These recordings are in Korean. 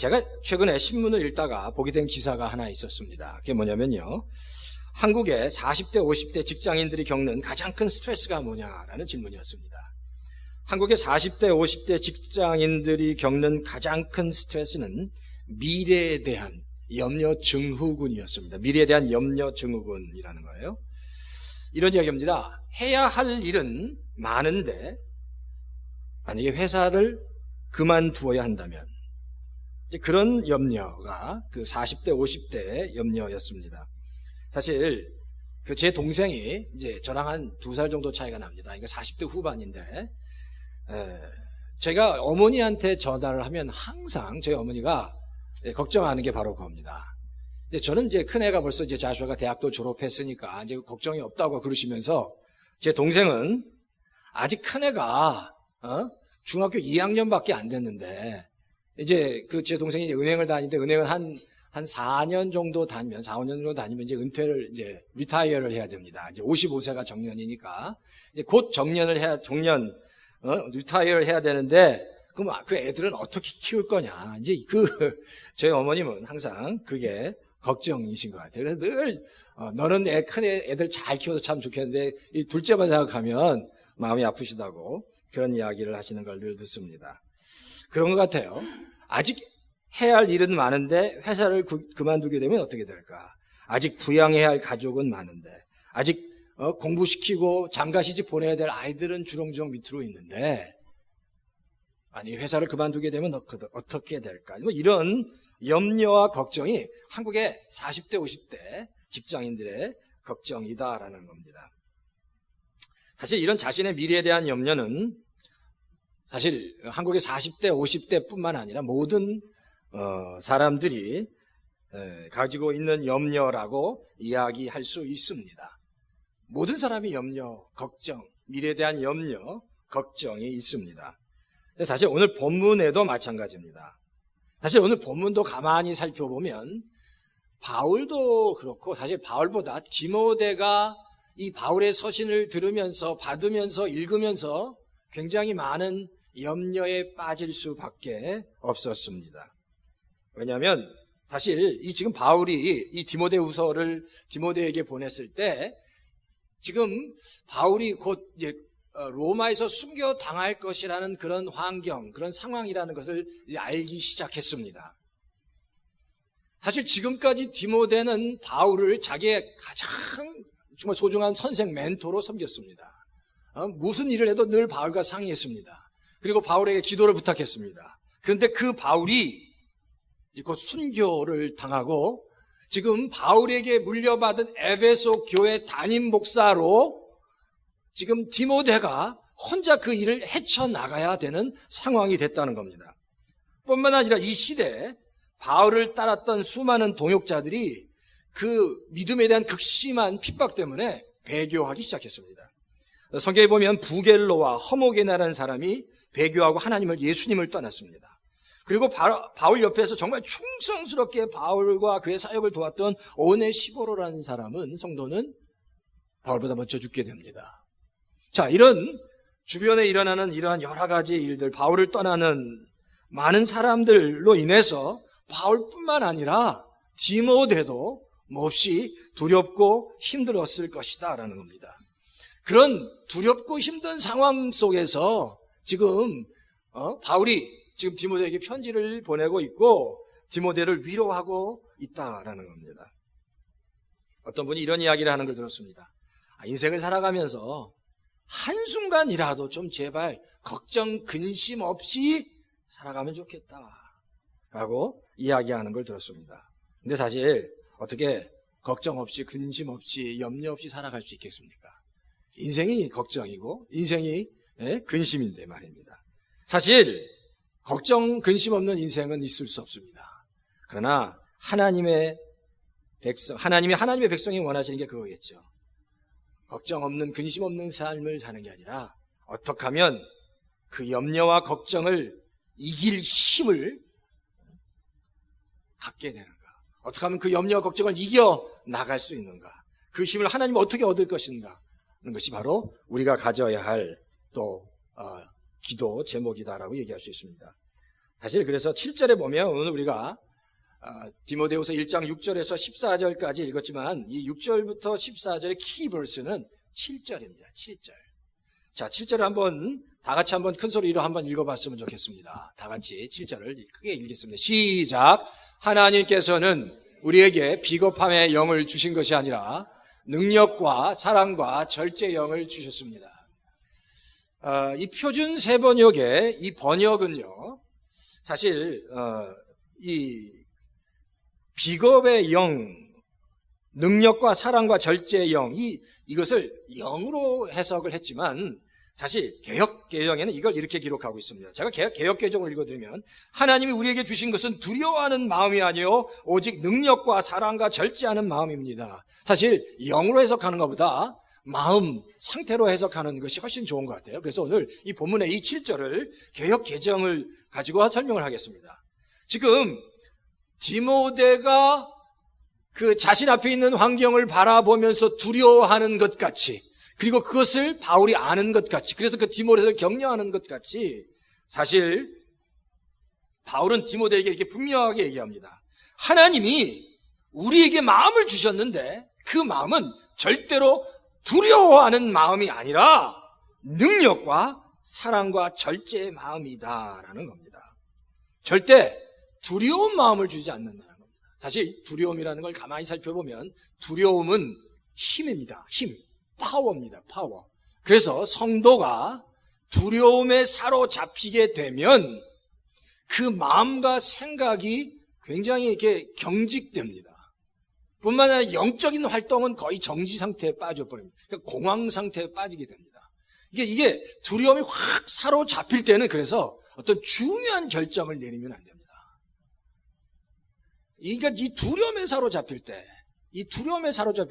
제가 최근에 신문을 읽다가 보게 된 기사가 하나 있었습니다. 그게 뭐냐면요, 한국의 40대, 50대 직장인들이 겪는 가장 큰 스트레스가 뭐냐라는 질문이었습니다. 한국의 40대, 50대 직장인들이 겪는 가장 큰 스트레스는 미래에 대한 염려 증후군이었습니다. 미래에 대한 염려 증후군이라는 거예요. 이런 이야기입니다. 해야 할 일은 많은데 만약에 회사를 그만두어야 한다면, 이제 그런 염려가 그 40대, 50대의 염려였습니다. 사실 제 동생이 이제 저랑 한 2살 정도 차이가 납니다. 그러니까 40대 후반인데, 제가 어머니한테 전화를 하면 항상 저희 어머니가 걱정하는 게 바로 그겁니다. 이제 저는 이제 큰애가 벌써 이제 자수아가 대학도 졸업했으니까 이제 걱정이 없다고 그러시면서, 제 동생은 아직 큰애가 중학교 2학년밖에 안 됐는데, 이제 제 동생이 이제 은행을 다니는데, 은행은 한 4년 정도 다니면, 4, 5년 정도 다니면 이제 은퇴를, 이제 리타이어를 해야 됩니다. 이제 55세가 정년이니까 이제 곧 리타이어를 해야 되는데, 그럼 그 애들은 어떻게 키울 거냐. 이제 저희 어머님은 항상 그게 걱정이신 것 같아요. 그래서 늘 너는 큰 애들 잘 키워서 참 좋겠는데 이 둘째만 생각하면 마음이 아프시다고 그런 이야기를 하시는 걸 늘 듣습니다. 그런 것 같아요. 아직 해야 할 일은 많은데 회사를 그만두게 되면 어떻게 될까? 아직 부양해야 할 가족은 많은데, 아직 공부시키고 장가시집 보내야 될 아이들은 주렁주렁 밑으로 있는데, 아니 회사를 그만두게 되면 어떻게 될까? 뭐 이런 염려와 걱정이 한국의 40대, 50대 직장인들의 걱정이다라는 겁니다. 사실 이런 자신의 미래에 대한 염려는 사실 한국의 40대, 50대 뿐만 아니라 모든 사람들이 가지고 있는 염려라고 이야기할 수 있습니다. 모든 사람이 염려, 걱정, 미래에 대한 염려, 걱정이 있습니다. 사실 오늘 본문에도 마찬가지입니다. 사실 오늘 본문도 가만히 살펴보면 바울도 그렇고, 사실 바울보다 디모데가 이 바울의 서신을 들으면서, 받으면서, 읽으면서 굉장히 많은 염려에 빠질 수밖에 없었습니다. 왜냐하면 사실 지금 바울이 이 디모데후서를 디모데에게 보냈을 때, 지금 바울이 곧 이제 로마에서 순교 당할 것이라는 그런 환경, 그런 상황이라는 것을 알기 시작했습니다. 사실 지금까지 디모데는 바울을 자기의 가장 정말 소중한 선생, 멘토로 섬겼습니다. 무슨 일을 해도 늘 바울과 상의했습니다. 그리고 바울에게 기도를 부탁했습니다. 그런데 그 바울이 곧 순교를 당하고, 지금 바울에게 물려받은 에베소 교회 담임 목사로 지금 디모데가 혼자 그 일을 헤쳐나가야 되는 상황이 됐다는 겁니다. 뿐만 아니라 이 시대에 바울을 따랐던 수많은 동역자들이 그 믿음에 대한 극심한 핍박 때문에 배교하기 시작했습니다. 성경에 보면 부겔로와 허모게나라는 사람이 배교하고 예수님을 떠났습니다. 그리고 바울 옆에서 정말 충성스럽게 바울과 그의 사역을 도왔던 오네시보로라는 사람은, 성도는 바울보다 먼저 죽게 됩니다. 자, 이런 주변에 일어나는 이러한 여러 가지 일들, 바울을 떠나는 많은 사람들로 인해서 바울뿐만 아니라 디모데도 몹시 두렵고 힘들었을 것이다 라는 겁니다. 그런 두렵고 힘든 상황 속에서 지금 바울이 지금 디모데에게 편지를 보내고 있고 디모데를 위로하고 있다라는 겁니다. 어떤 분이 이런 이야기를 하는 걸 들었습니다. 인생을 살아가면서 한순간이라도 좀 제발 걱정, 근심 없이 살아가면 좋겠다라고 이야기하는 걸 들었습니다. 근데 사실 어떻게 걱정 없이, 근심 없이, 염려 없이 살아갈 수 있겠습니까? 인생이 걱정이고 인생이 근심인데 말입니다. 사실 걱정, 근심 없는 인생은 있을 수 없습니다. 그러나 하나님이 하나님의 백성이 원하시는 게 그거겠죠. 걱정 없는, 근심 없는 삶을 사는 게 아니라 어떻게 하면 그 염려와 걱정을 이길 힘을 갖게 되는가, 어떻게 하면 그 염려와 걱정을 이겨 나갈 수 있는가, 그 힘을 하나님 어떻게 얻을 것인가 하는 것이 바로 우리가 가져야 할 또 기도 제목이다라고 얘기할 수 있습니다. 사실 그래서 7절에 보면 오늘 우리가 디모데후서 1장 6절에서 14절까지 읽었지만 이 6절부터 14절의 키버스는 7절입니다. 7절. 자, 7절을 한번 다 같이 한번 큰 소리로 한번 읽어봤으면 좋겠습니다. 다 같이 7절을 크게 읽겠습니다. 시작. 하나님께서는 우리에게 비겁함의 영을 주신 것이 아니라 능력과 사랑과 절제의 영을 주셨습니다. 이 표준 세번역의 이 번역은요, 사실 이 비겁의 영, 능력과 사랑과 절제의 영, 이것을 영으로 해석을 했지만 사실 개역개정에는 이걸 이렇게 기록하고 있습니다. 제가 개역개정을 읽어드리면 하나님이 우리에게 주신 것은 두려워하는 마음이 아니요 오직 능력과 사랑과 절제하는 마음입니다. 사실 영으로 해석하는 것보다 마음 상태로 해석하는 것이 훨씬 좋은 것 같아요. 그래서 오늘 이 본문의 이 7절을 개역개정을 가지고 설명을 하겠습니다. 지금 디모데가 그 자신 앞에 있는 환경을 바라보면서 두려워하는 것 같이, 그리고 그것을 바울이 아는 것 같이, 그래서 그 디모데를 격려하는 것 같이, 사실 바울은 디모데에게 이렇게 분명하게 얘기합니다. 하나님이 우리에게 마음을 주셨는데 그 마음은 절대로 두려워하는 마음이 아니라 능력과 사랑과 절제의 마음이다라는 겁니다. 절대 두려운 마음을 주지 않는다는 겁니다. 사실 두려움이라는 걸 가만히 살펴보면 두려움은 힘입니다. 힘, 파워입니다. 파워. 그래서 성도가 두려움에 사로잡히게 되면 그 마음과 생각이 굉장히 이렇게 경직됩니다. 뿐만 아니라 영적인 활동은 거의 정지 상태에 빠져버립니다. 그러니까 공황 상태에 빠지게 됩니다. 이게 두려움이 확 사로잡힐 때는 그래서 어떤 중요한 결정을 내리면 안 됩니다. 그러니까 이 두려움에 사로잡힐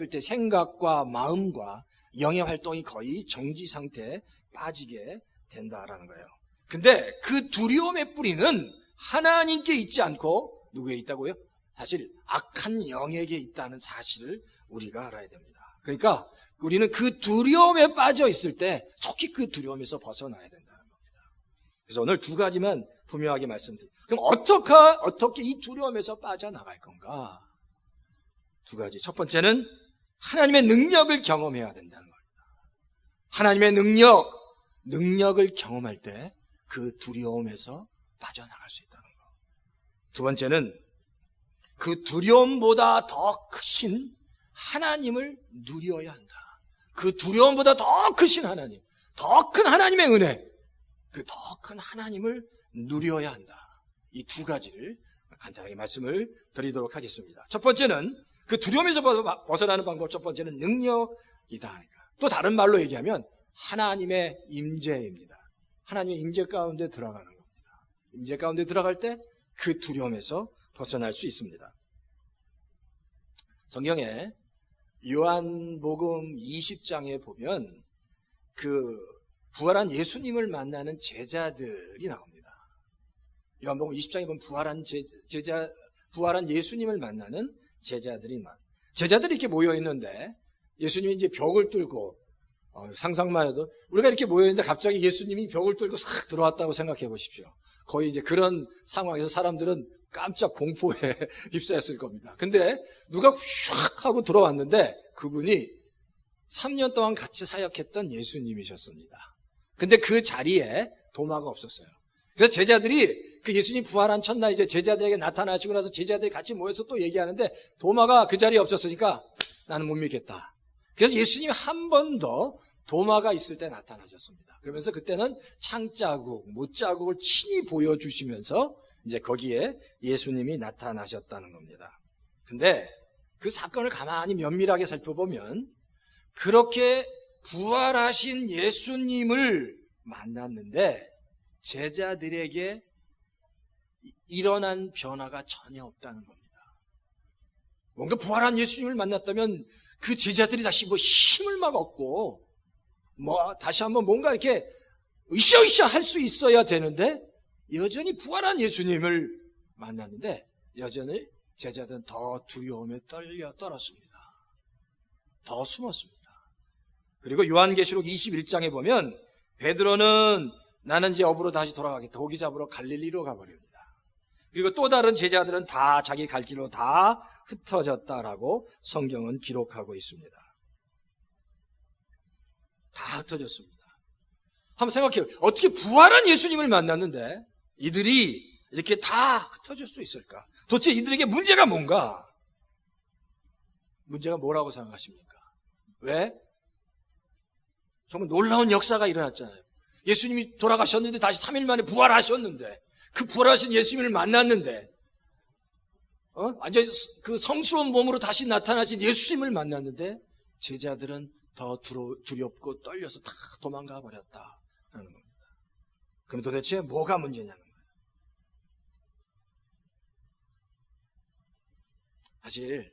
때 생각과 마음과 영의 활동이 거의 정지 상태에 빠지게 된다라는 거예요. 근데 그 두려움의 뿌리는 하나님께 있지 않고 누구에 있다고요? 사실 악한 영에게 있다는 사실을 우리가 알아야 됩니다. 그러니까 우리는 그 두려움에 빠져 있을 때 특히 그 두려움에서 벗어나야 된다는 겁니다. 그래서 오늘 두 가지만 분명하게 말씀드립니다. 그럼 어떻게 이 두려움에서 빠져나갈 건가? 두 가지. 첫 번째는 하나님의 능력을 경험해야 된다는 겁니다. 하나님의 능력을 경험할 때 그 두려움에서 빠져나갈 수 있다는 것. 두 번째는 그 두려움보다 더 크신 하나님을 누려야 한다. 그 두려움보다 더 크신 하나님, 더 큰 하나님의 은혜, 그 더 큰 하나님을 누려야 한다. 이 두 가지를 간단하게 말씀을 드리도록 하겠습니다. 첫 번째는 그 두려움에서 벗어나는 방법, 첫 번째는 능력이다. 또 다른 말로 얘기하면 하나님의 임재입니다. 하나님의 임재 가운데 들어가는 겁니다. 임재 가운데 들어갈 때 그 두려움에서 벗어날 수 있습니다. 성경에 요한복음 20장에 보면 그 부활한 예수님을 만나는 제자들이 나옵니다. 요한복음 20장에 보면 부활한 예수님을 만나는 제자들이 이렇게 모여 있는데 예수님이 이제 벽을 뚫고 상상만 해도 우리가 이렇게 모여 있는데 갑자기 예수님이 벽을 뚫고 싹 들어왔다고 생각해 보십시오. 거의 이제 그런 상황에서 사람들은 깜짝 공포에 휩싸였을 겁니다. 근데 누가 휙 하고 들어왔는데 그분이 3년 동안 같이 사역했던 예수님이셨습니다. 근데 그 자리에 도마가 없었어요. 그래서 제자들이 그 예수님 부활한 첫날 이제 제자들에게 나타나시고 나서 제자들이 같이 모여서 또 얘기하는데 도마가 그 자리에 없었으니까 나는 못 믿겠다. 그래서 예수님이 한 번 더 도마가 있을 때 나타나셨습니다. 그러면서 그때는 창자국, 못자국을 친히 보여주시면서 이제 거기에 예수님이 나타나셨다는 겁니다. 근데 그 사건을 가만히 면밀하게 살펴보면 그렇게 부활하신 예수님을 만났는데 제자들에게 일어난 변화가 전혀 없다는 겁니다. 뭔가 부활한 예수님을 만났다면 그 제자들이 다시 힘을 막 얻고 다시 한번 뭔가 이렇게 으쌰으쌰 할 수 있어야 되는데 여전히 부활한 예수님을 만났는데 여전히 제자들은 더 두려움에 떨었습니다. 더 숨었습니다. 그리고 요한계시록 21장에 보면 베드로는 나는 이제 업으로 다시 돌아가겠다. 고기 잡으러 갈릴리로 가버립니다. 그리고 또 다른 제자들은 다 자기 갈 길로 다 흩어졌다라고 성경은 기록하고 있습니다. 다 흩어졌습니다. 한번 생각해요. 어떻게 부활한 예수님을 만났는데 이들이 이렇게 다 흩어질 수 있을까? 도대체 이들에게 문제가 뭔가? 문제가 뭐라고 생각하십니까? 왜? 정말 놀라운 역사가 일어났잖아요. 예수님이 돌아가셨는데 다시 3일 만에 부활하셨는데, 그 부활하신 예수님을 만났는데, 완전 그 성스러운 몸으로 다시 나타나신 예수님을 만났는데 제자들은 더 두렵고 떨려서 다 도망가 버렸다라는 겁니다. 그럼 도대체 뭐가 문제냐는 거예요. 사실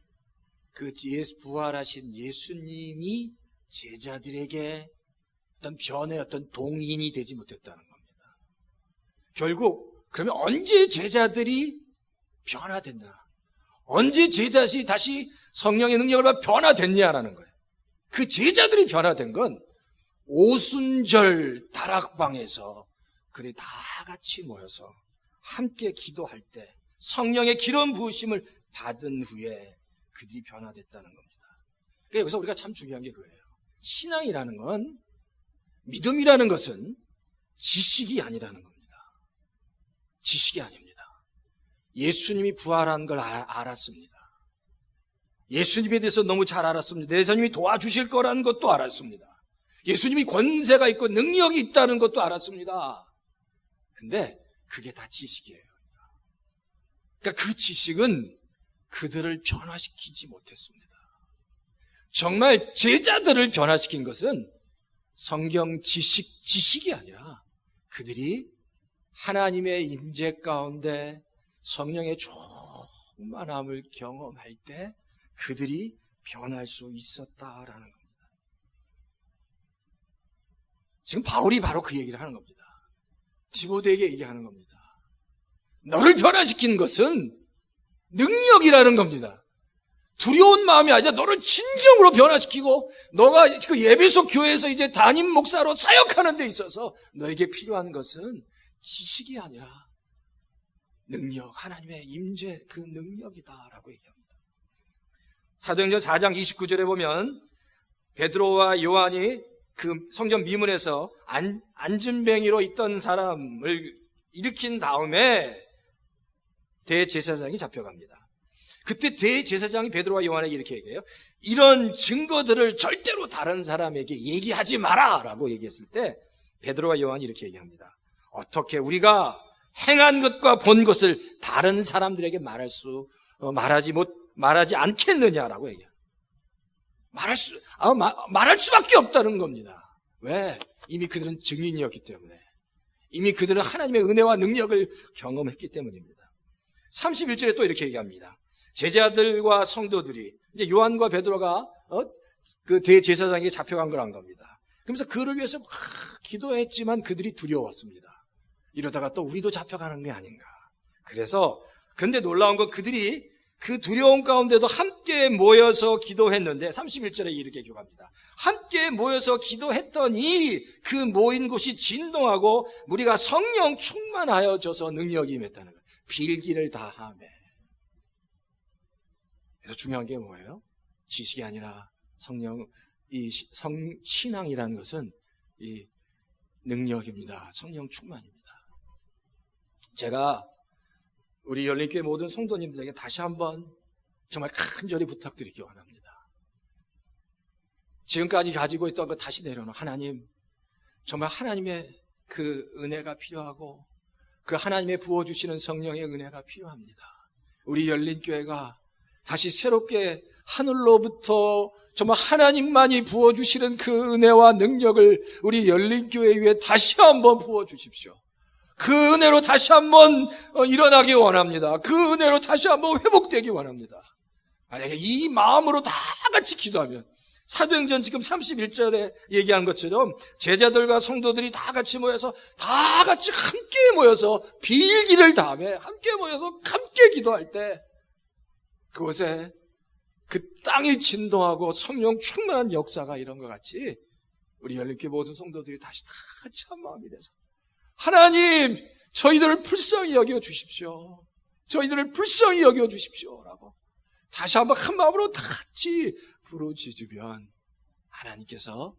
그 부활하신 예수님이 제자들에게 어떤 변의 어떤 동인이 되지 못했다는 겁니다. 결국 그러면 언제 제자들이 변화됐나? 언제 제자들이 다시 성령의 능력을 받아 변화됐냐라는 거예요. 그 제자들이 변화된 건 오순절 다락방에서 그들이 다 같이 모여서 함께 기도할 때 성령의 기름 부으심을 받은 후에 그들이 변화됐다는 겁니다. 그러니까 여기서 우리가 참 중요한 게 그거예요. 신앙이라는 건, 믿음이라는 것은 지식이 아니라는 겁니다. 지식이 아닙니다. 예수님이 부활한 걸 알았습니다. 예수님에 대해서 너무 잘 알았습니다. 예수님이 도와주실 거라는 것도 알았습니다. 예수님이 권세가 있고 능력이 있다는 것도 알았습니다. 근데 그게 다 지식이에요. 그러니까 그 지식은 그들을 변화시키지 못했습니다. 정말 제자들을 변화시킨 것은 성경 지식이 아니라 그들이 하나님의 임재 가운데 성령의 충만함을 경험할 때 그들이 변할 수 있었다라는 겁니다. 지금 바울이 바로 그 얘기를 하는 겁니다. 디모데에게 얘기하는 겁니다. 너를 변화시킨 것은 능력이라는 겁니다. 두려운 마음이 아니라 너를 진정으로 변화시키고 너가 그 예배소 교회에서 이제 담임 목사로 사역하는 데 있어서 너에게 필요한 것은 지식이 아니라 능력, 하나님의 임재 그 능력이다라고 얘기합니다. 사도행전 4장 29절에 보면 베드로와 요한이 그 성전 미문에서 안진뱅이로 있던 사람을 일으킨 다음에 대제사장이 잡혀갑니다. 그때 대제사장이 베드로와 요한에게 이렇게 얘기해요. 이런 증거들을 절대로 다른 사람에게 얘기하지 마라 라고 얘기했을 때 베드로와 요한이 이렇게 얘기합니다. 어떻게 우리가 행한 것과 본 것을 다른 사람들에게 말하지 않겠느냐라고 얘기해요. 말할 수밖에 없다는 겁니다. 왜? 이미 그들은 증인이었기 때문에. 이미 그들은 하나님의 은혜와 능력을 경험했기 때문입니다. 31절에 또 이렇게 얘기합니다. 제자들과 성도들이 이제 요한과 베드로가 그 대제사장에게 잡혀간 걸 안 겁니다. 그러면서 그를 위해서 막 기도했지만 그들이 두려웠습니다. 이러다가 또 우리도 잡혀가는 게 아닌가. 그런데 놀라운 건 그들이 그 두려움 가운데도 함께 모여서 기도했는데 31절에 이렇게 기록합니다. 함께 모여서 기도했더니 그 모인 곳이 진동하고 우리가 성령 충만하여져서 능력이 임했다는 거예요. 빌기를 다하며. 그래서 중요한 게 뭐예요? 지식이 아니라 신앙이라는 것은 이 능력입니다. 성령 충만입니다. 제가 우리 열린교회 모든 성도님들에게 다시 한번 정말 간절히 부탁드리기 원합니다. 지금까지 가지고 있던 거 다시 내려놓은 하나님, 정말 하나님의 그 은혜가 필요하고 그 하나님의 부어주시는 성령의 은혜가 필요합니다. 우리 열린교회가 다시 새롭게 하늘로부터 정말 하나님만이 부어주시는 그 은혜와 능력을 우리 열린교회 위에 다시 한번 부어주십시오. 그 은혜로 다시 한번 일어나기 원합니다. 그 은혜로 다시 한번 회복되기 원합니다. 만약에 이 마음으로 다 같이 기도하면 사도행전 지금 31절에 얘기한 것처럼 제자들과 성도들이 다 같이 모여서 다 같이 함께 모여서 빌기를 다하며 함께 모여서 함께 기도할 때 그곳에 그 땅이 진동하고 성령 충만한 역사가 이런 것 같이 우리 열린교회 모든 성도들이 다시 다 같이 한 마음이 돼서 하나님 저희들을 불쌍히 여겨 주십시오. 저희들을 불쌍히 여겨주십시오라고 다시 한번 한 마음으로 다 같이 부르짖으면 하나님께서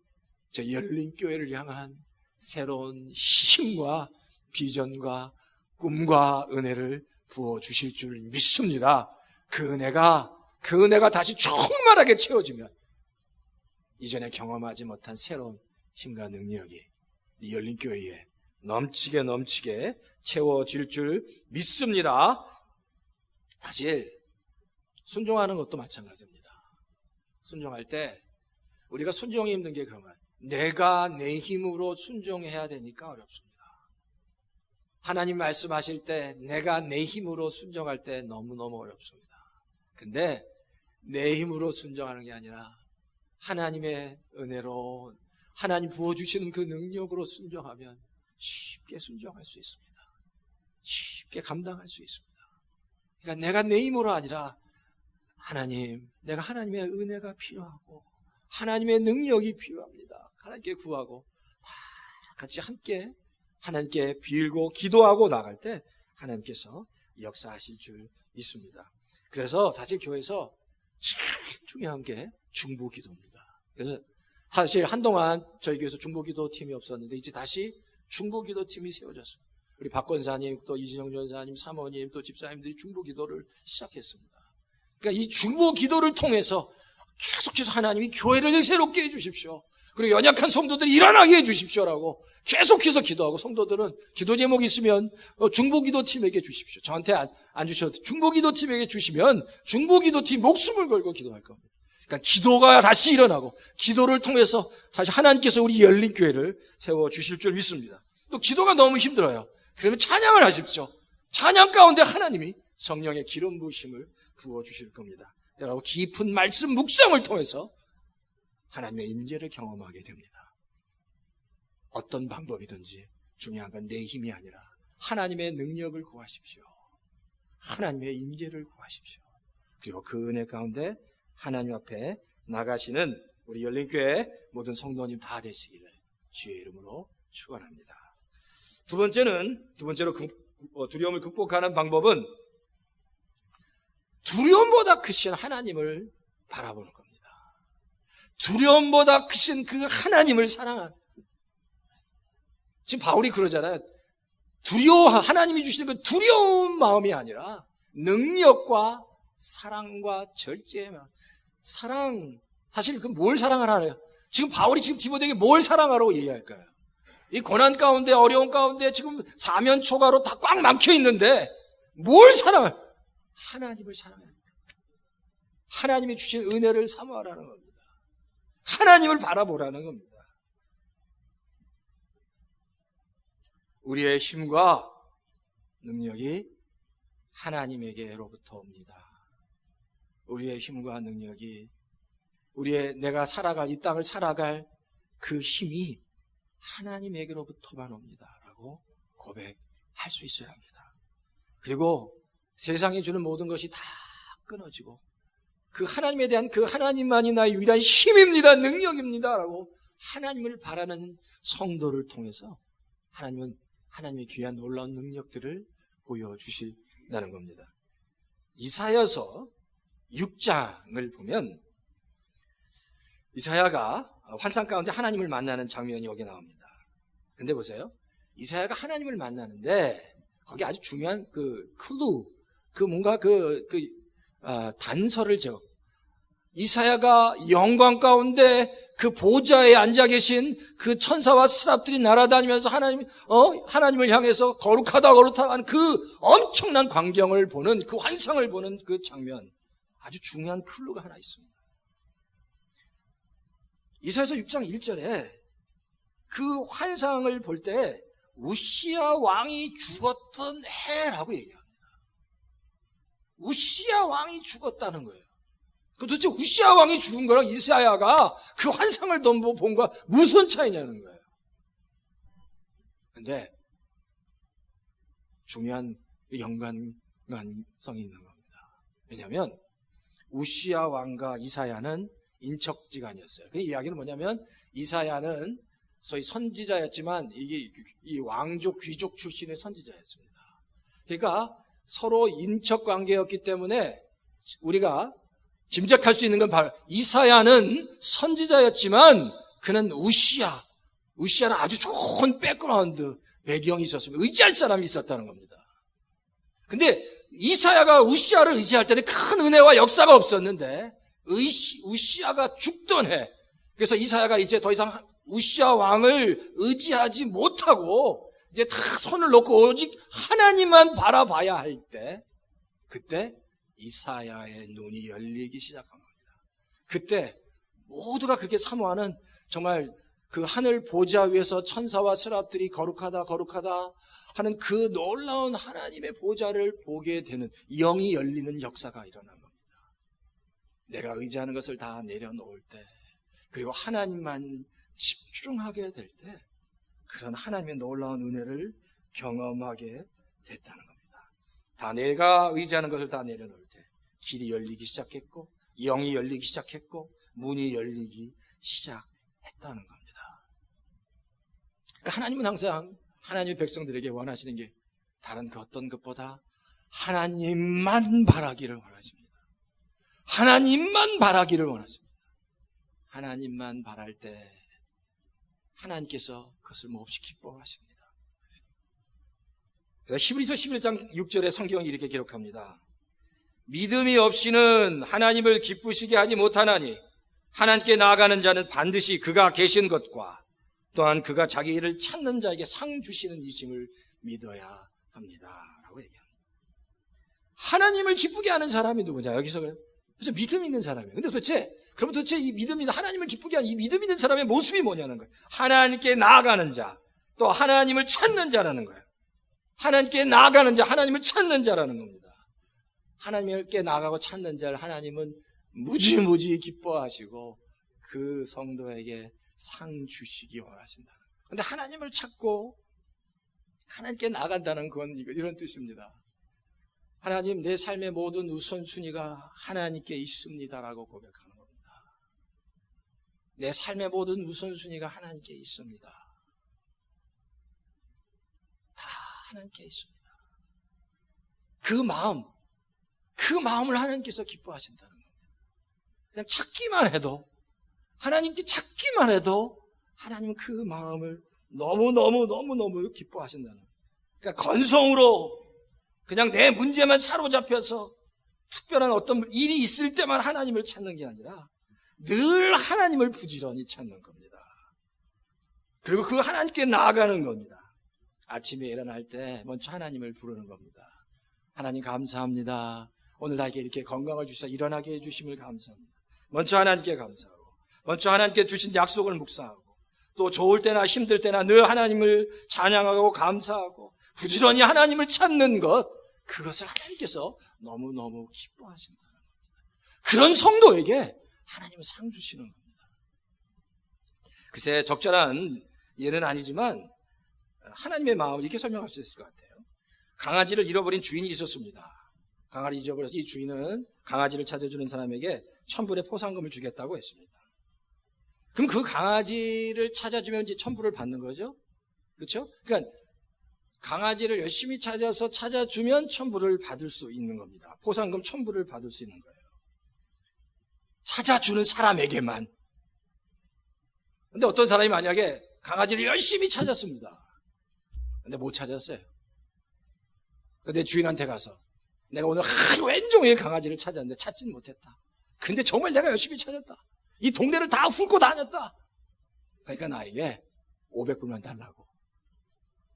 저 열린 교회를 향한 새로운 힘과 비전과 꿈과 은혜를 부어주실 줄 믿습니다. 그 은혜가 다시 충만하게 채워지면 이전에 경험하지 못한 새로운 힘과 능력이 이 열린 교회에 넘치게 채워질 줄 믿습니다. 사실 순종하는 것도 마찬가지입니다. 순종할 때 우리가 순종이 힘든 게 그러면 내가 내 힘으로 순종해야 되니까 어렵습니다. 하나님 말씀하실 때 내가 내 힘으로 순종할 때 너무너무 어렵습니다. 근데 내 힘으로 순종하는 게 아니라 하나님의 은혜로 하나님 부어주시는 그 능력으로 순종하면 쉽게 순종할 수 있습니다. 쉽게 감당할 수 있습니다. 그러니까 내가 내 힘으로 아니라 하나님, 내가 하나님의 은혜가 필요하고 하나님의 능력이 필요합니다. 하나님께 구하고 다 같이 함께 하나님께 빌고 기도하고 나갈 때 하나님께서 역사하실 줄 믿습니다. 그래서 사실 교회에서 제일 중요한 게 중보기도입니다. 그래서 사실 한동안 저희 교회에서 중보기도팀이 없었는데 이제 다시 중보기도팀이 세워졌어요. 우리 박 권사님, 또 이진영 전사님, 사모님, 또 집사님들이 중보기도를 시작했습니다. 그러니까 이 중보기도를 통해서 계속해서 하나님이 교회를 새롭게 해주십시오. 그리고 연약한 성도들이 일어나게 해주십시오라고 계속해서 기도하고, 성도들은 기도 제목이 있으면 중보기도팀에게 주십시오. 저한테 안 주셔도 중보기도팀에게 주시면 중보기도팀 목숨을 걸고 기도할 겁니다. 그러니까 기도가 다시 일어나고 기도를 통해서 사실 하나님께서 우리 열린 교회를 세워주실 줄 믿습니다. 또 기도가 너무 힘들어요. 그러면 찬양을 하십시오. 찬양 가운데 하나님이 성령의 기름 부으심을 부어주실 겁니다. 여러분 깊은 말씀 묵상을 통해서 하나님의 임재를 경험하게 됩니다. 어떤 방법이든지 중요한 건 내 힘이 아니라 하나님의 능력을 구하십시오. 하나님의 임재를 구하십시오. 그리고 그 은혜 가운데 하나님 앞에 나가시는 우리 열린교회 모든 성도님 다 되시기를 주의 이름으로 축원합니다. 두 번째로 두려움을 극복하는 방법은 두려움보다 크신 하나님을 바라보는 겁니다. 두려움보다 크신 그 하나님을 사랑하는. 지금 바울이 그러잖아요. 하나님이 주시는 그 두려운 마음이 아니라 능력과 사랑과 절제의 마음. 사실 그 뭘 사랑하라요? 지금 바울이 지금 디모데에게 뭘 사랑하라고 얘기할까요? 이 고난 가운데, 어려운 가운데 지금 사면초가로 다 꽉 막혀 있는데 뭘 사랑해? 하나님을 사랑해야 합니다. 하나님이 주신 은혜를 사모하라는 겁니다. 하나님을 바라보라는 겁니다. 우리의 힘과 능력이 하나님에게로부터 옵니다. 우리의 힘과 능력이 내가 이 땅을 살아갈 그 힘이 하나님에게로부터만 옵니다라고 고백할 수 있어야 합니다. 그리고 세상이 주는 모든 것이 다 끊어지고 그 하나님에 대한 그 하나님만이 나의 유일한 힘입니다, 능력입니다라고 하나님을 바라는 성도를 통해서 하나님은 하나님의 귀한 놀라운 능력들을 보여주신다는 겁니다. 이사야서 6장을 보면 이사야가 환상 가운데 하나님을 만나는 장면이 여기 나옵니다. 근데 보세요. 이사야가 하나님을 만나는데 거기 아주 중요한 뭔가 단서를 이사야가 영광 가운데 그 보좌에 앉아 계신 그 천사와 스랍들이 날아다니면서 하나님을 향해서 거룩하다 하는 그 엄청난 광경을 보는, 그 환상을 보는 그 장면, 아주 중요한 클루가 하나 있습니다. 이사야서 6장 1절에 그 환상을 볼 때 우시야 왕이 죽었던 해라고 얘기합니다. 우시야 왕이 죽었다는 거예요. 도대체 우시야 왕이 죽은 거랑 이사야가 그 환상을 본 거와 무슨 차이냐는 거예요. 근데 중요한 연관성이 있는 겁니다. 왜냐하면 우시야 왕과 이사야는 인척지간이었어요. 그 이야기는 뭐냐면 이사야는 소위 선지자였지만 이게 이 왕족 귀족 출신의 선지자였습니다. 그러니까 서로 인척 관계였기 때문에 우리가 짐작할 수 있는 건 바로 이사야는 선지자였지만 그는 우시야는 아주 좋은 백그라운드 배경이 있었습니다. 의지할 사람이 있었다는 겁니다. 근데 이사야가 우시야를 의지할 때는 큰 은혜와 역사가 없었는데 우시야가 죽던 해, 그래서 이사야가 이제 더 이상 우시야 왕을 의지하지 못하고 이제 다 손을 놓고 오직 하나님만 바라봐야 할 때, 그때 이사야의 눈이 열리기 시작한 겁니다. 그때 모두가 그렇게 사모하는, 정말 그 하늘 보좌 위에서 천사와 스랍들이 거룩하다 하는 그 놀라운 하나님의 보좌를 보게 되는, 영이 열리는 역사가 일어난 겁니다. 내가 의지하는 것을 다 내려놓을 때, 그리고 하나님만 집중하게 될 때, 그런 하나님의 놀라운 은혜를 경험하게 됐다는 겁니다. 다 내가 의지하는 것을 다 내려놓을 때 길이 열리기 시작했고, 영이 열리기 시작했고, 문이 열리기 시작했다는 겁니다. 그러니까 하나님은 항상 하나님의 백성들에게 원하시는 게 다른 그 어떤 것보다 하나님만 바라기를 원하십니다. 하나님만 바라기를 원하십니다. 하나님만 바랄 때 하나님께서 그것을 몹시 기뻐하십니다. 그래서 히브리서 11장 6절에 성경이 이렇게 기록합니다. 믿음이 없이는 하나님을 기쁘시게 하지 못하나니 하나님께 나아가는 자는 반드시 그가 계신 것과 또한 그가 자기 일을 찾는 자에게 상 주시는 이심을 믿어야 합니다. 라고 얘기합니다. 하나님을 기쁘게 하는 사람이 누구냐? 여기서 그래요. 그렇죠? 믿음 있는 사람이에요. 근데 그럼 도대체 이 믿음 있는, 하나님을 기쁘게 하는 이 믿음 있는 사람의 모습이 뭐냐는 거예요. 하나님께 나아가는 자, 또 하나님을 찾는 자라는 거예요. 하나님께 나아가는 자, 하나님을 찾는 자라는 겁니다. 하나님께 나아가고 찾는 자를 하나님은 무지무지 기뻐하시고 그 성도에게 상 주시기 원하신다는 거예요. 그런데 하나님을 찾고 하나님께 나아간다는 건 이런 뜻입니다. 하나님, 내 삶의 모든 우선순위가 하나님께 있습니다라고 고백하는 겁니다. 내 삶의 모든 우선순위가 하나님께 있습니다. 다 하나님께 있습니다. 그 마음을 하나님께서 기뻐하신다는 겁니다. 그냥 찾기만 해도, 하나님께 찾기만 해도 하나님은 그 마음을 너무너무 기뻐하신다는 거예요. 그러니까 건성으로 그냥 내 문제만 사로잡혀서 특별한 어떤 일이 있을 때만 하나님을 찾는 게 아니라 늘 하나님을 부지런히 찾는 겁니다. 그리고 그 하나님께 나아가는 겁니다. 아침에 일어날 때 먼저 하나님을 부르는 겁니다. 하나님 감사합니다. 오늘 나에게 이렇게 건강을 주셔서 일어나게 해주심을 감사합니다. 먼저 하나님께 감사하고, 먼저 하나님께 주신 약속을 묵상하고, 또 좋을 때나 힘들 때나 늘 하나님을 찬양하고 감사하고 부지런히 하나님을 찾는 것, 그것을 하나님께서 너무너무 기뻐하신다는 겁니다. 그런 성도에게 하나님은 상 주시는 겁니다. 글쎄, 적절한 예는 아니지만 하나님의 마음을 이렇게 설명할 수 있을 것 같아요. 강아지를 잃어버린 주인이 있었습니다. 강아지를 잊어버려서 이 주인은 강아지를 찾아주는 사람에게 1000불의 포상금을 주겠다고 했습니다. 그럼 그 강아지를 찾아주면 이제 1000불을 받는 거죠. 그렇죠? 그러니까 강아지를 열심히 찾아주면 1000불을 받을 수 있는 겁니다. 포상금 1000불을 받을 수 있는 거예요. 찾아주는 사람에게만. 근데 어떤 사람이 만약에 강아지를 열심히 찾았습니다. 근데 못 찾았어요. 근데 주인한테 가서 내가 오늘 하루 왼종일 강아지를 찾았는데 찾지는 못했다. 근데 정말 내가 열심히 찾았다. 이 동네를 다 훑고 다녔다. 그러니까 나에게 500불만 달라고.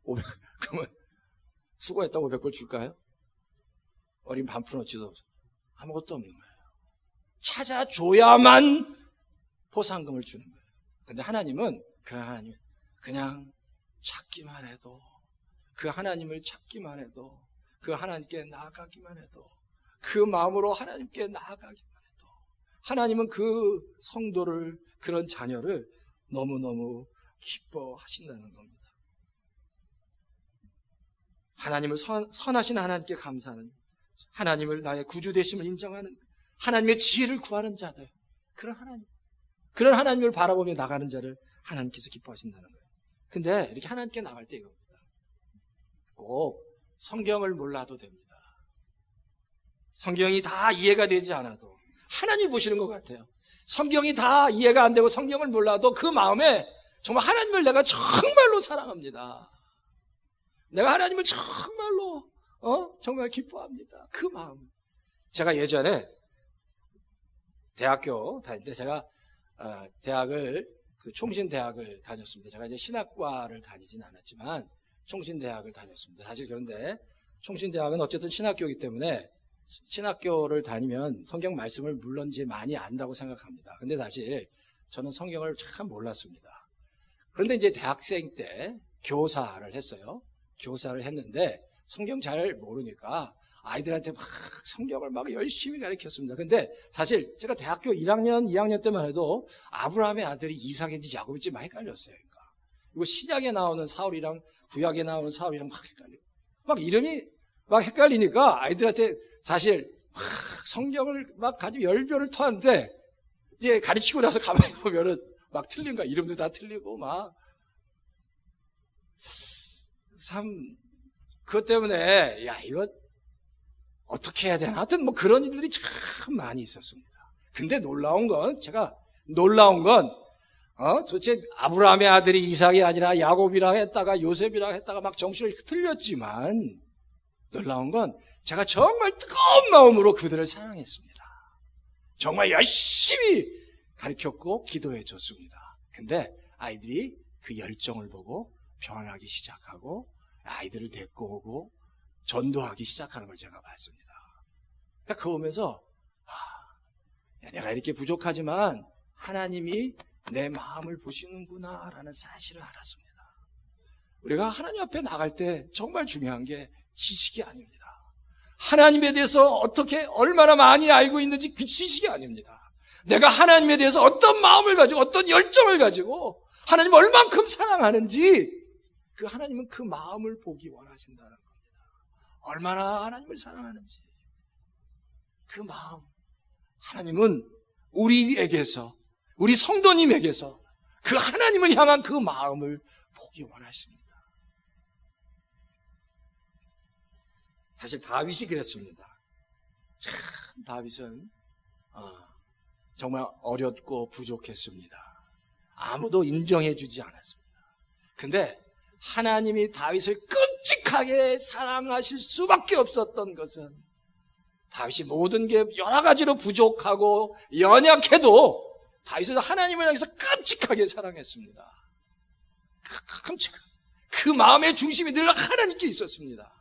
500, 그러면 수고했다고 500불 줄까요? 어린 반푼어치도 아무것도 없는 거예요. 찾아줘야만 포상금을 주는 거예요. 근데 하나님은 그냥 찾기만 해도, 그 하나님을 찾기만 해도, 그 하나님께 나아가기만 해도, 그 마음으로 하나님께 나아가기만 해도 하나님은 그 성도를, 그런 자녀를 너무너무 기뻐하신다는 겁니다. 하나님을 선하신 하나님께 감사하는, 하나님을 나의 구주 되심을 인정하는, 하나님의 지혜를 구하는 자들, 그런 하나님을 바라보며 나가는 자를 하나님께서 기뻐하신다는 거예요. 근데 이렇게 하나님께 나갈 때 이겁니다. 꼭 성경을 몰라도 됩니다. 성경이 다 이해가 되지 않아도 하나님 보시는 것 같아요. 성경이 다 이해가 안 되고 성경을 몰라도 그 마음에 정말 하나님을 내가 정말로 사랑합니다. 내가 하나님을 정말로 정말 기뻐합니다. 그 마음. 제가 예전에 대학교 다닐 때 제가 대학을 총신대학을 다녔습니다. 제가 이제 신학과를 다니진 않았지만 총신대학을 다녔습니다. 사실 그런데 총신대학은 어쨌든 신학교이기 때문에 신학교를 다니면 성경 말씀을 물론 이제 많이 안다고 생각합니다. 근데 사실 저는 성경을 참 몰랐습니다. 그런데 이제 대학생 때 교사를 했어요. 교사를 했는데 성경 잘 모르니까 아이들한테 막 성경을 막 열심히 가르쳤습니다. 근데 사실 제가 대학교 1학년, 2학년 때만 해도 아브라함의 아들이 이삭인지 야곱인지 많이 헷갈렸어요. 그러니까. 그리고 신약에 나오는 사울이랑 구약에 나오는 사울이랑 막 헷갈리고 막 이름이 막 헷갈리니까 아이들한테 사실 막 성경을 막 가지고 열변을 토하는데 이제 가르치고 나서 가만히 보면은 막 틀린 거야. 이름도 다 틀리고 막 참 그것 때문에 야 이거 어떻게 해야 되나 하여튼 뭐 그런 일들이 참 많이 있었습니다. 근데 놀라운 건 도대체 아브라함의 아들이 이삭이 아니라 야곱이라 했다가 요셉이라 했다가 막 정신을 틀렸지만 놀라운 건 제가 정말 뜨거운 마음으로 그들을 사랑했습니다. 정말 열심히 가르쳤고 기도해 줬습니다. 근데 아이들이 그 열정을 보고 변하기 시작하고 아이들을 데리고 오고 전도하기 시작하는 걸 제가 봤습니다. 그러니까 그거 보면서 내가 이렇게 부족하지만 하나님이 내 마음을 보시는구나 라는 사실을 알았습니다. 우리가 하나님 앞에 나갈 때 정말 중요한 게 지식이 아닙니다. 하나님에 대해서 어떻게 얼마나 많이 알고 있는지 그 지식이 아닙니다. 내가 하나님에 대해서 어떤 마음을 가지고 어떤 열정을 가지고 하나님을 얼만큼 사랑하는지 그 하나님은 그 마음을 보기 원하신다는 겁니다. 얼마나 하나님을 사랑하는지 그 마음. 하나님은 우리에게서 우리 성도님에게서 그 하나님을 향한 그 마음을 보기 원하십니다. 사실 다윗이 그랬습니다. 참 다윗은 정말 어렵고 부족했습니다. 아무도 인정해 주지 않았습니다. 근데 하나님이 다윗을 끔찍하게 사랑하실 수밖에 없었던 것은 다윗이 모든 게 여러 가지로 부족하고 연약해도 다윗은 하나님을 향해서 끔찍하게 사랑했습니다. 끔찍하게. 그 마음의 중심이 늘 하나님께 있었습니다.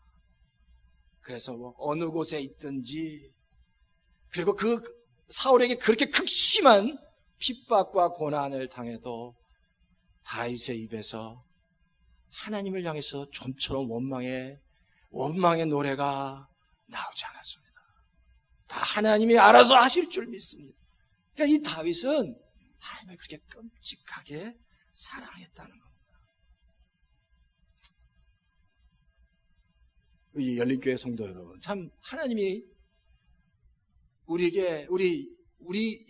그래서 뭐 어느 곳에 있든지 그리고 그 사울에게 그렇게 극심한 핍박과 고난을 당해도 다윗의 입에서 하나님을 향해서 좀처럼 원망의 노래가 나오지 않았습니다. 다 하나님이 알아서 하실 줄 믿습니다. 그러니까 이 다윗은 하나님을 그렇게 끔찍하게 사랑했다는 겁니다. 이 열린교회 성도 여러분, 참 하나님이 우리에게 우리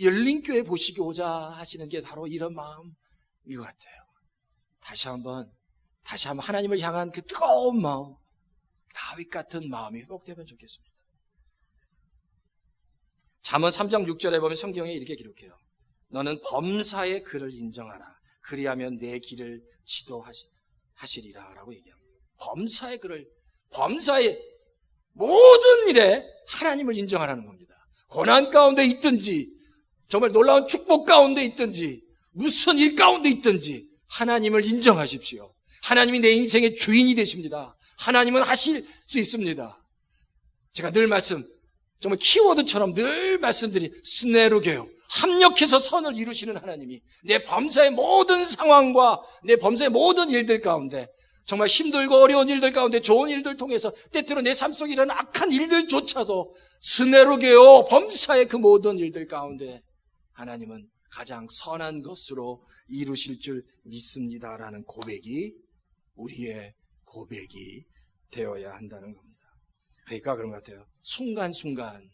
열린교회 보시고자 하시는 게 바로 이런 마음인 것 같아요. 다시 한번 하나님을 향한 그 뜨거운 마음, 다윗 같은 마음이 회복되면 좋겠습니다. 잠언 3장 6절에 보면 성경에 이렇게 기록해요. 너는 범사의 그를 인정하라. 그리하면 내 길을 지도하시리라 라고 얘기합니다. 범사의 모든 일에 하나님을 인정하라는 겁니다. 고난 가운데 있든지 정말 놀라운 축복 가운데 있든지 무슨 일 가운데 있든지 하나님을 인정하십시오. 하나님이 내 인생의 주인이 되십니다. 하나님은 하실 수 있습니다. 제가 늘 정말 키워드처럼 늘 말씀드린 스네루게요. 합력해서 선을 이루시는 하나님이 내 범사의 모든 상황과 내 범사의 모든 일들 가운데 정말 힘들고 어려운 일들 가운데 좋은 일들 통해서 때때로 내 삶 속에 일어나는 악한 일들조차도 스네루게요. 범사의 그 모든 일들 가운데 하나님은 가장 선한 것으로 이루실 줄 믿습니다라는 고백이 우리의 고백이 되어야 한다는 겁니다. 그러니까 그런 것 같아요. 순간순간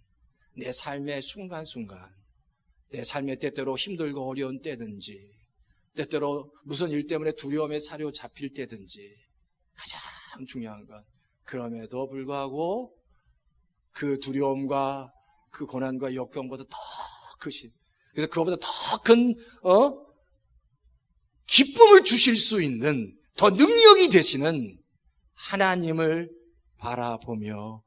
내 삶의 순간순간 내 삶의 때때로 힘들고 어려운 때든지 때때로 무슨 일 때문에 두려움에 사로잡힐 때든지 가장 중요한 건 그럼에도 불구하고 그 두려움과 그 고난과 역경보다 더 크신, 그래서 그거보다 더 큰 기쁨을 주실 수 있는 더 능력이 되시는 하나님을 바라보며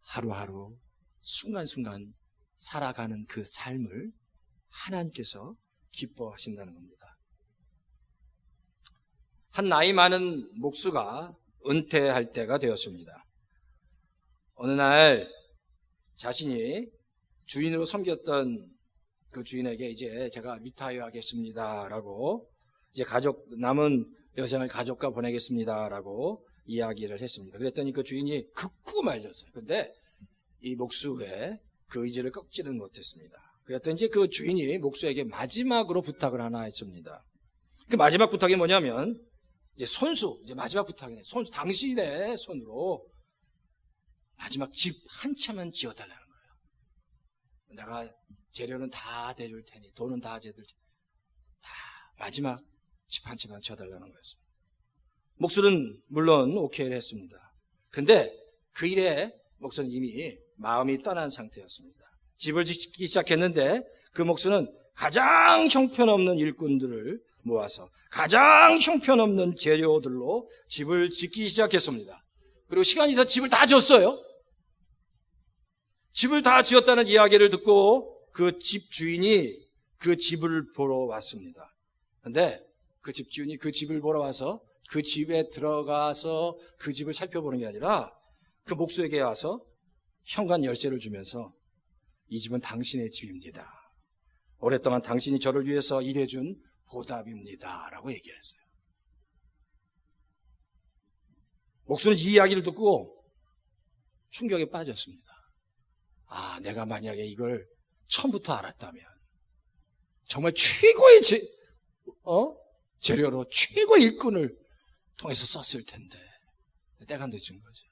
하루하루 순간순간 살아가는 그 삶을 하나님께서 기뻐하신다는 겁니다. 한 나이 많은 목수가 은퇴할 때가 되었습니다. 어느 날 자신이 주인으로 섬겼던 그 주인에게 이제 제가 리타이어 하겠습니다라고 이제 남은 여생을 가족과 보내겠습니다라고 이야기를 했습니다. 그랬더니 그 주인이 극구 말렸어요. 근데 이 목수의 그 의지를 꺾지는 못했습니다. 그랬더니 이제 그 주인이 목수에게 마지막으로 부탁을 하나 했습니다. 그 마지막 부탁이 뭐냐면 이제 이제 마지막 부탁이네. 당신의 손으로 마지막 집 한 채만 지어달라는 거예요. 내가 재료는 다 대줄 테니, 돈은 다 대줄 테니, 다 마지막 집 한 채만 지어달라는 거였습니다. 목수는 물론 오케이를 했습니다. 근데 그 일에 목수는 이미 마음이 떠난 상태였습니다. 집을 짓기 시작했는데 그 목수는 가장 형편없는 일꾼들을 모아서 가장 형편없는 재료들로 집을 짓기 시작했습니다. 그리고 시간이 다 집을 다 지었어요. 집을 다 지었다는 이야기를 듣고 그 집 주인이 그 집을 보러 왔습니다. 근데 그 집 주인이 그 집을 보러 와서 그 집에 들어가서 그 집을 살펴보는 게 아니라 그 목수에게 와서 현관 열쇠를 주면서 이 집은 당신의 집입니다. 오랫동안 당신이 저를 위해서 일해준 보답입니다. 라고 얘기를 했어요. 목수는 이 이야기를 듣고 충격에 빠졌습니다. 아, 내가 만약에 이걸 처음부터 알았다면 정말 최고의 재료로 최고의 일꾼을 통해서 썼을 텐데 때가 늦은 거죠.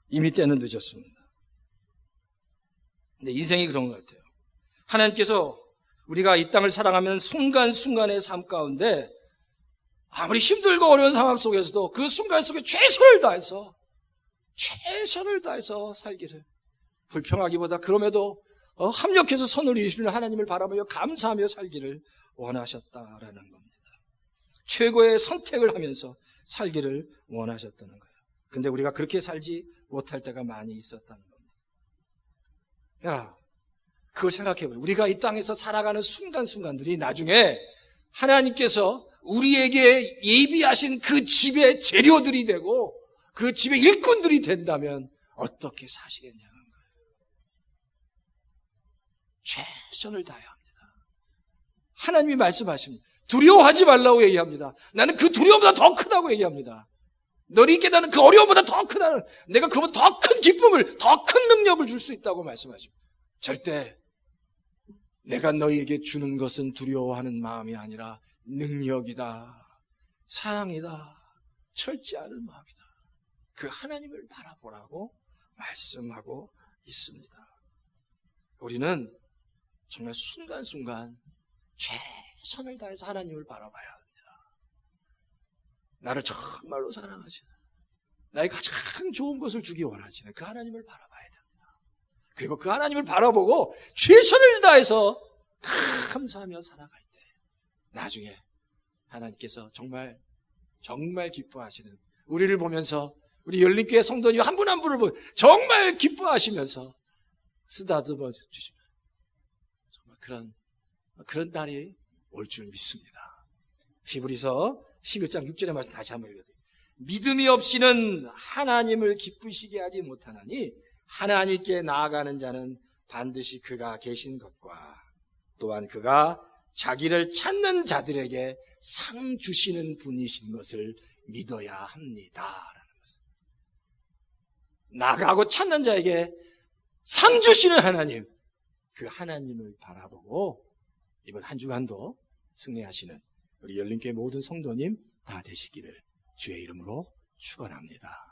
이미 때는 늦었습니다. 근데 인생이 그런 것 같아요. 하나님께서 우리가 이 땅을 살아가면 순간순간의 삶 가운데 아무리 힘들고 어려운 상황 속에서도 그 순간 속에 최선을 다해서 살기를, 불평하기보다 그럼에도 합력해서 선을 이루시는 하나님을 바라보며 감사하며 살기를 원하셨다라는 겁니다. 최고의 선택을 하면서 살기를 원하셨다는 거예요. 근데 우리가 그렇게 살지 못할 때가 많이 있었다는 겁니다. 그걸 생각해보세요. 우리가 이 땅에서 살아가는 순간순간들이 나중에 하나님께서 우리에게 예비하신 그 집의 재료들이 되고 그 집의 일꾼들이 된다면 어떻게 사시겠냐는 거예요. 최선을 다해야 합니다. 하나님이 말씀하십니다. 두려워하지 말라고 얘기합니다. 나는 그 두려움보다 더 크다고 얘기합니다. 너희 깨닫는 그 어려움보다 더 크다는, 내가 그보다 더 큰 기쁨을, 더 큰 능력을 줄 수 있다고 말씀하십니다. 절대 내가 너희에게 주는 것은 두려워하는 마음이 아니라 능력이다, 사랑이다, 철저하는 마음이다. 그 하나님을 바라보라고 말씀하고 있습니다. 우리는 정말 순간순간 최선을 다해서 하나님을 바라봐야 합니다. 나를 정말로 사랑하시는, 나에게 가장 좋은 것을 주기 원하시는 그 하나님을 바라봐야 됩니다. 그리고 그 하나님을 바라보고 최선을 다해서 감사하며 살아갈 때 나중에 하나님께서 정말 기뻐하시는, 우리를 보면서 우리 열린교회 성도님 한 분 한 분을 보고 정말 기뻐하시면서 쓰다듬어 주시면 정말 그런 날이 올 줄 믿습니다. 히브리서 11장 6절의 말씀 다시 한번 읽어드립니다. 믿음이 없이는 하나님을 기쁘시게 하지 못하나니 하나님께 나아가는 자는 반드시 그가 계신 것과 또한 그가 자기를 찾는 자들에게 상 주시는 분이신 것을 믿어야 합니다. 라는 것을. 나가고 찾는 자에게 상 주시는 하나님, 그 하나님을 바라보고 이번 한 주간도 승리하시는 우리 열린교회 모든 성도님 다 되시기를 주의 이름으로 축원합니다.